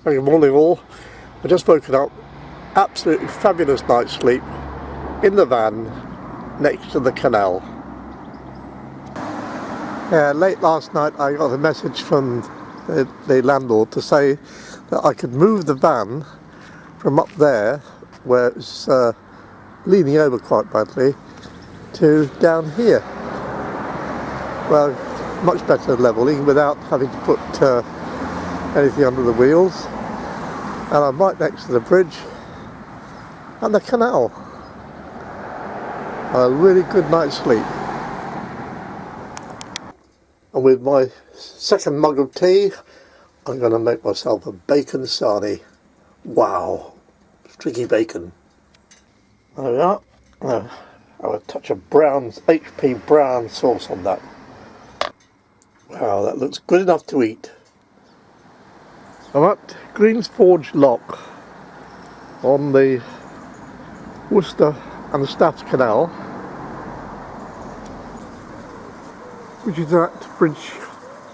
Good morning all. I just woken up, absolutely fabulous night's sleep in the van next to the canal. Late last night I got a message from the landlord to say that I could move the van from up there, where it's leaning over quite badly, to down here. Well, much better levelling without having to put anything under the wheels. And I'm right next to the bridge and the canal. A really good night's sleep. And with my second mug of tea, I'm going to make myself a bacon sarnie. Wow, sticky bacon. There we are. Have a touch of brown, HP brown sauce on that. Wow, that looks good enough to eat. I'm at Greensforge Lock on the Worcester and Staffs Canal, which is at Bridge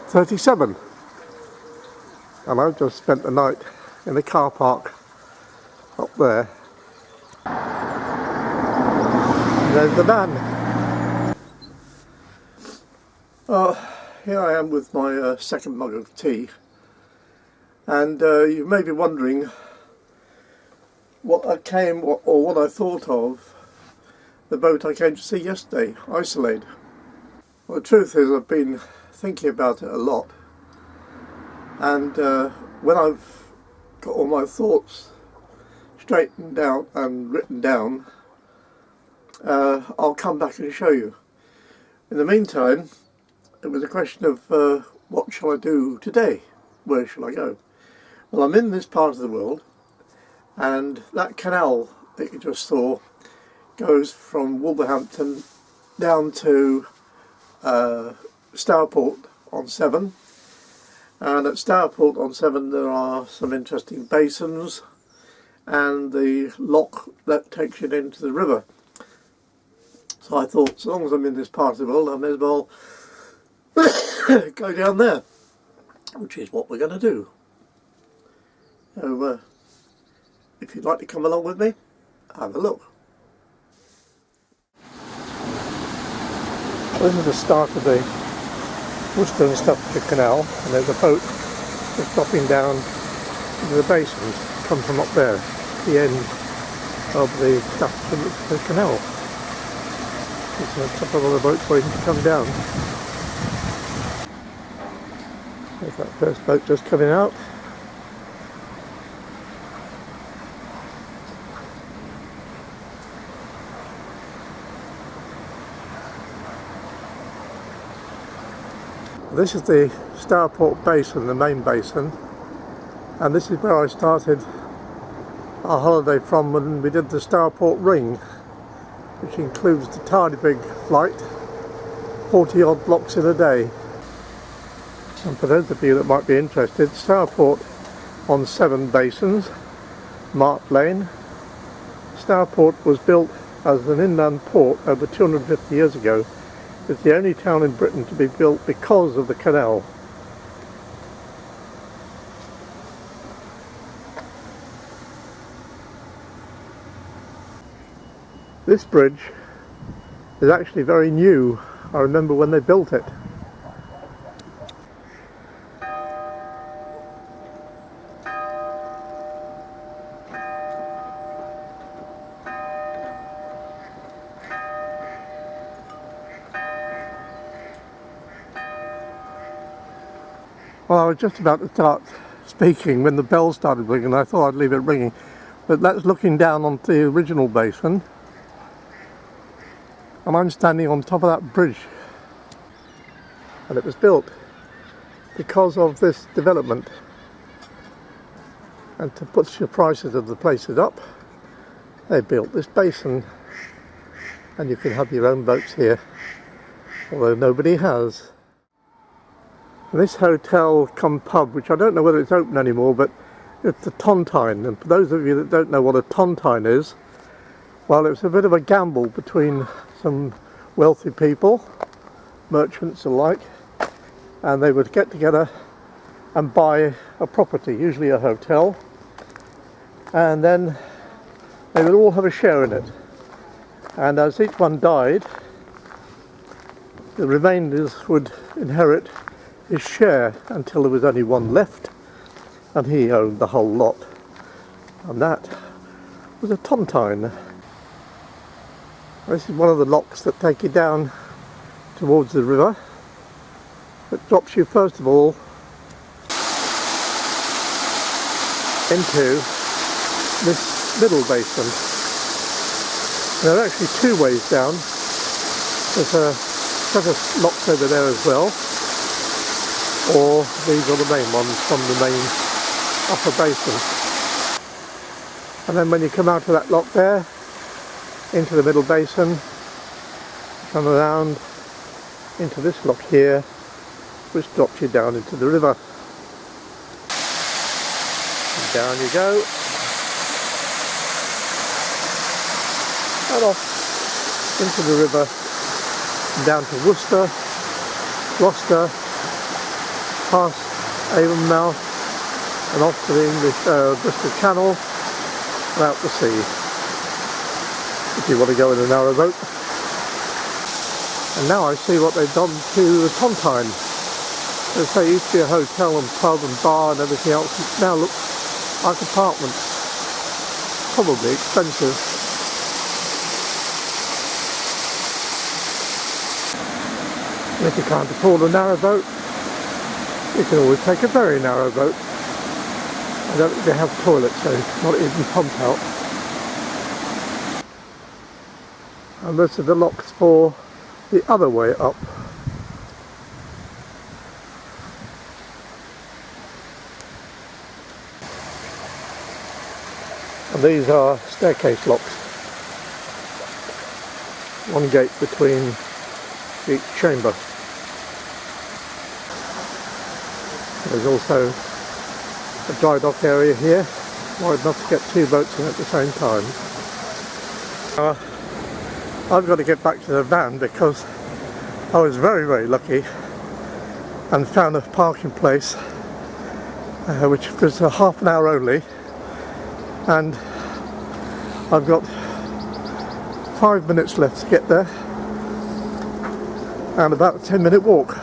37, and I've just spent the night in the car park up there. And there's the van. Here I am with my second mug of tea. And you may be wondering what I thought of the boat I came to see yesterday, Isloade. Well, the truth is I've been thinking about it a lot, and when I've got all my thoughts straightened out and written down, I'll come back and show you. In the meantime, it was a question of what shall I do today? Where shall I go? Well, I'm in this part of the world, and that canal that you just saw goes from Wolverhampton down to Stourport-on-Severn, and at Stourport-on-Severn there are some interesting basins and the lock that takes you into the river. So I thought, so long as I'm in this part of the world, I may as well go down there, which is what we're going to do. So if you'd like to come along with me, have a look. This is the start of the Worcester and Staffordshire Canal, and there's a boat just dropping down into the basins. It comes from up there, the end of the Staffordshire Canal. There's a couple of other boats waiting to come down. There's that first boat just coming out. This is the Starport basin, the main basin, and this is where I started our holiday from when we did the Starport ring, which includes the tiny big flight, 40 odd blocks in a day. And for those of you that might be interested, Stourport-on-Severn basins, Mark Lane. Starport was built as an inland port over 250 years ago. It's the only town in Britain to be built because of the canal. This bridge is actually very new. I remember when they built it. Well, I was just about to start speaking when the bell started ringing. I thought I'd leave it ringing, but that's looking down onto the original basin, and I'm standing on top of that bridge, and it was built because of this development, and to put the prices of the places up, they built this basin, and you can have your own boats here, although nobody has. This hotel cum pub, which I don't know whether it's open anymore, but it's the Tontine. And for those of you that don't know what a Tontine is, well, it's a bit of a gamble between some wealthy people, merchants alike, and they would get together and buy a property, usually a hotel, and then they would all have a share in it. And as each one died, the remainders would inherit his share until there was only one left, and he owned the whole lot. And that was a Tontine. This is one of the locks that take you down towards the river. It drops you first of all into this middle basin. There are actually two ways down. There's a set of locks over there as well, or these are the main ones from the main upper basin. And then when you come out of that lock there, into the middle basin, come around into this lock here, which drops you down into the river. And down you go, and off into the river, and down to Worcester, Gloucester, past Avonmouth, and off to the Bristol Channel, and out to sea, if you want to go in a narrowboat. And now I see what they've done to the Tontine. They say it used to be a hotel and pub and bar and everything else. It now looks like apartments. Probably expensive. And if you can't afford a narrowboat, you can always take a very narrow boat. I don't think they have toilets, so not even pumped out. And most of the locks for the other way up. And these are staircase locks. One gate between each chamber. There's also a dry dock area here, wide enough to get two boats in at the same time. I've got to get back to the van because I was very lucky and found a parking place which was a half an hour only, and I've got 5 minutes left to get there and about a 10-minute walk,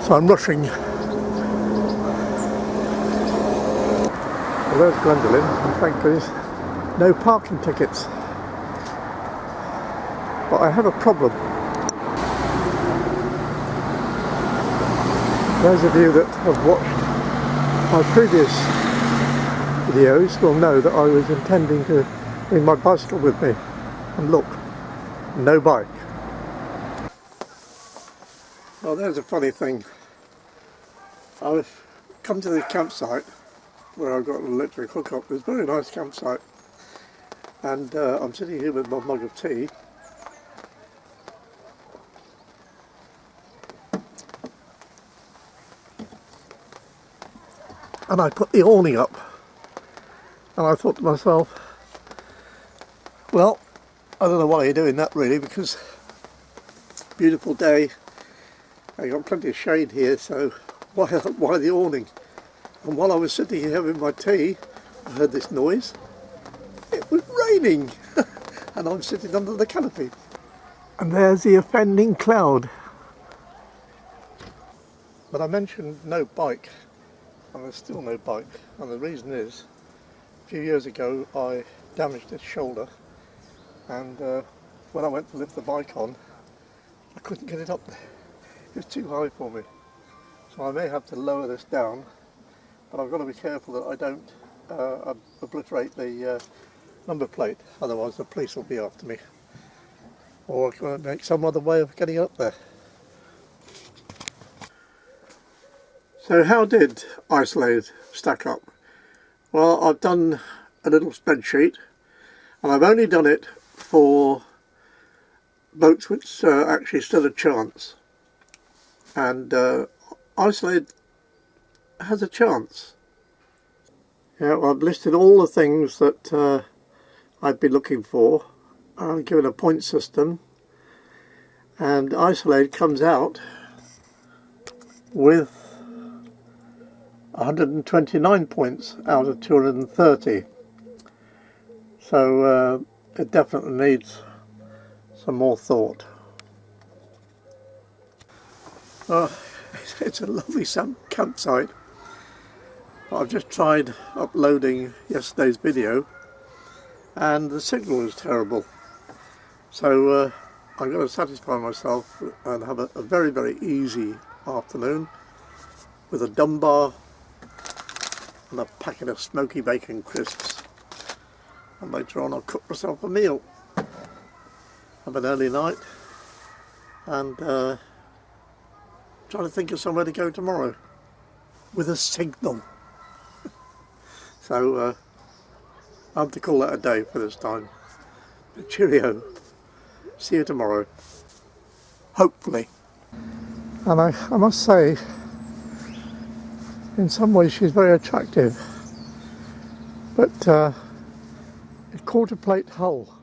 so I'm rushing. Well, there's Gwendolyn, and thank goodness no parking tickets. But I have a problem. Those of you that have watched my previous videos will know that I was intending to bring my bicycle with me. And look, no bike. Well, there's a funny thing. I've come to the campsite where I've got an electric hookup. It's a very nice campsite. And I'm sitting here with my mug of tea. And I put the awning up, and I thought to myself, well, I don't know why you're doing that really, because it's a beautiful day, I got plenty of shade here, so why the awning? And while I was sitting here having my tea, I heard this noise. It was raining, and I'm sitting under the canopy. And there's the offending cloud. But I mentioned no bike. And there's still no bike, and the reason is a few years ago I damaged this shoulder, and when I went to lift the bike on I couldn't get it up there. It was too high for me, so I may have to lower this down, but I've got to be careful that I don't obliterate the number plate, otherwise the police will be after me, or I'm going to make some other way of getting up there. So how did Isloade stack up? Well, I've done a little spreadsheet, and I've only done it for boats which actually stood a chance. And Isloade has a chance. Yeah, well, I've listed all the things that I'd be looking for. I'm given a point system, and Isloade comes out with 129 points out of 230. So it definitely needs some more thought. It's a lovely campsite. I've just tried uploading yesterday's video and the signal is terrible. So I'm going to satisfy myself and have a very, very easy afternoon with a Dunbar and a packet of smoky bacon crisps. And later on I'll cook myself a meal. Have an early night and try to think of somewhere to go tomorrow with a signal. So I have to call that a day for this time. But cheerio. See you tomorrow. Hopefully. And I must say, in some ways she's very attractive. But a quarter plate hull.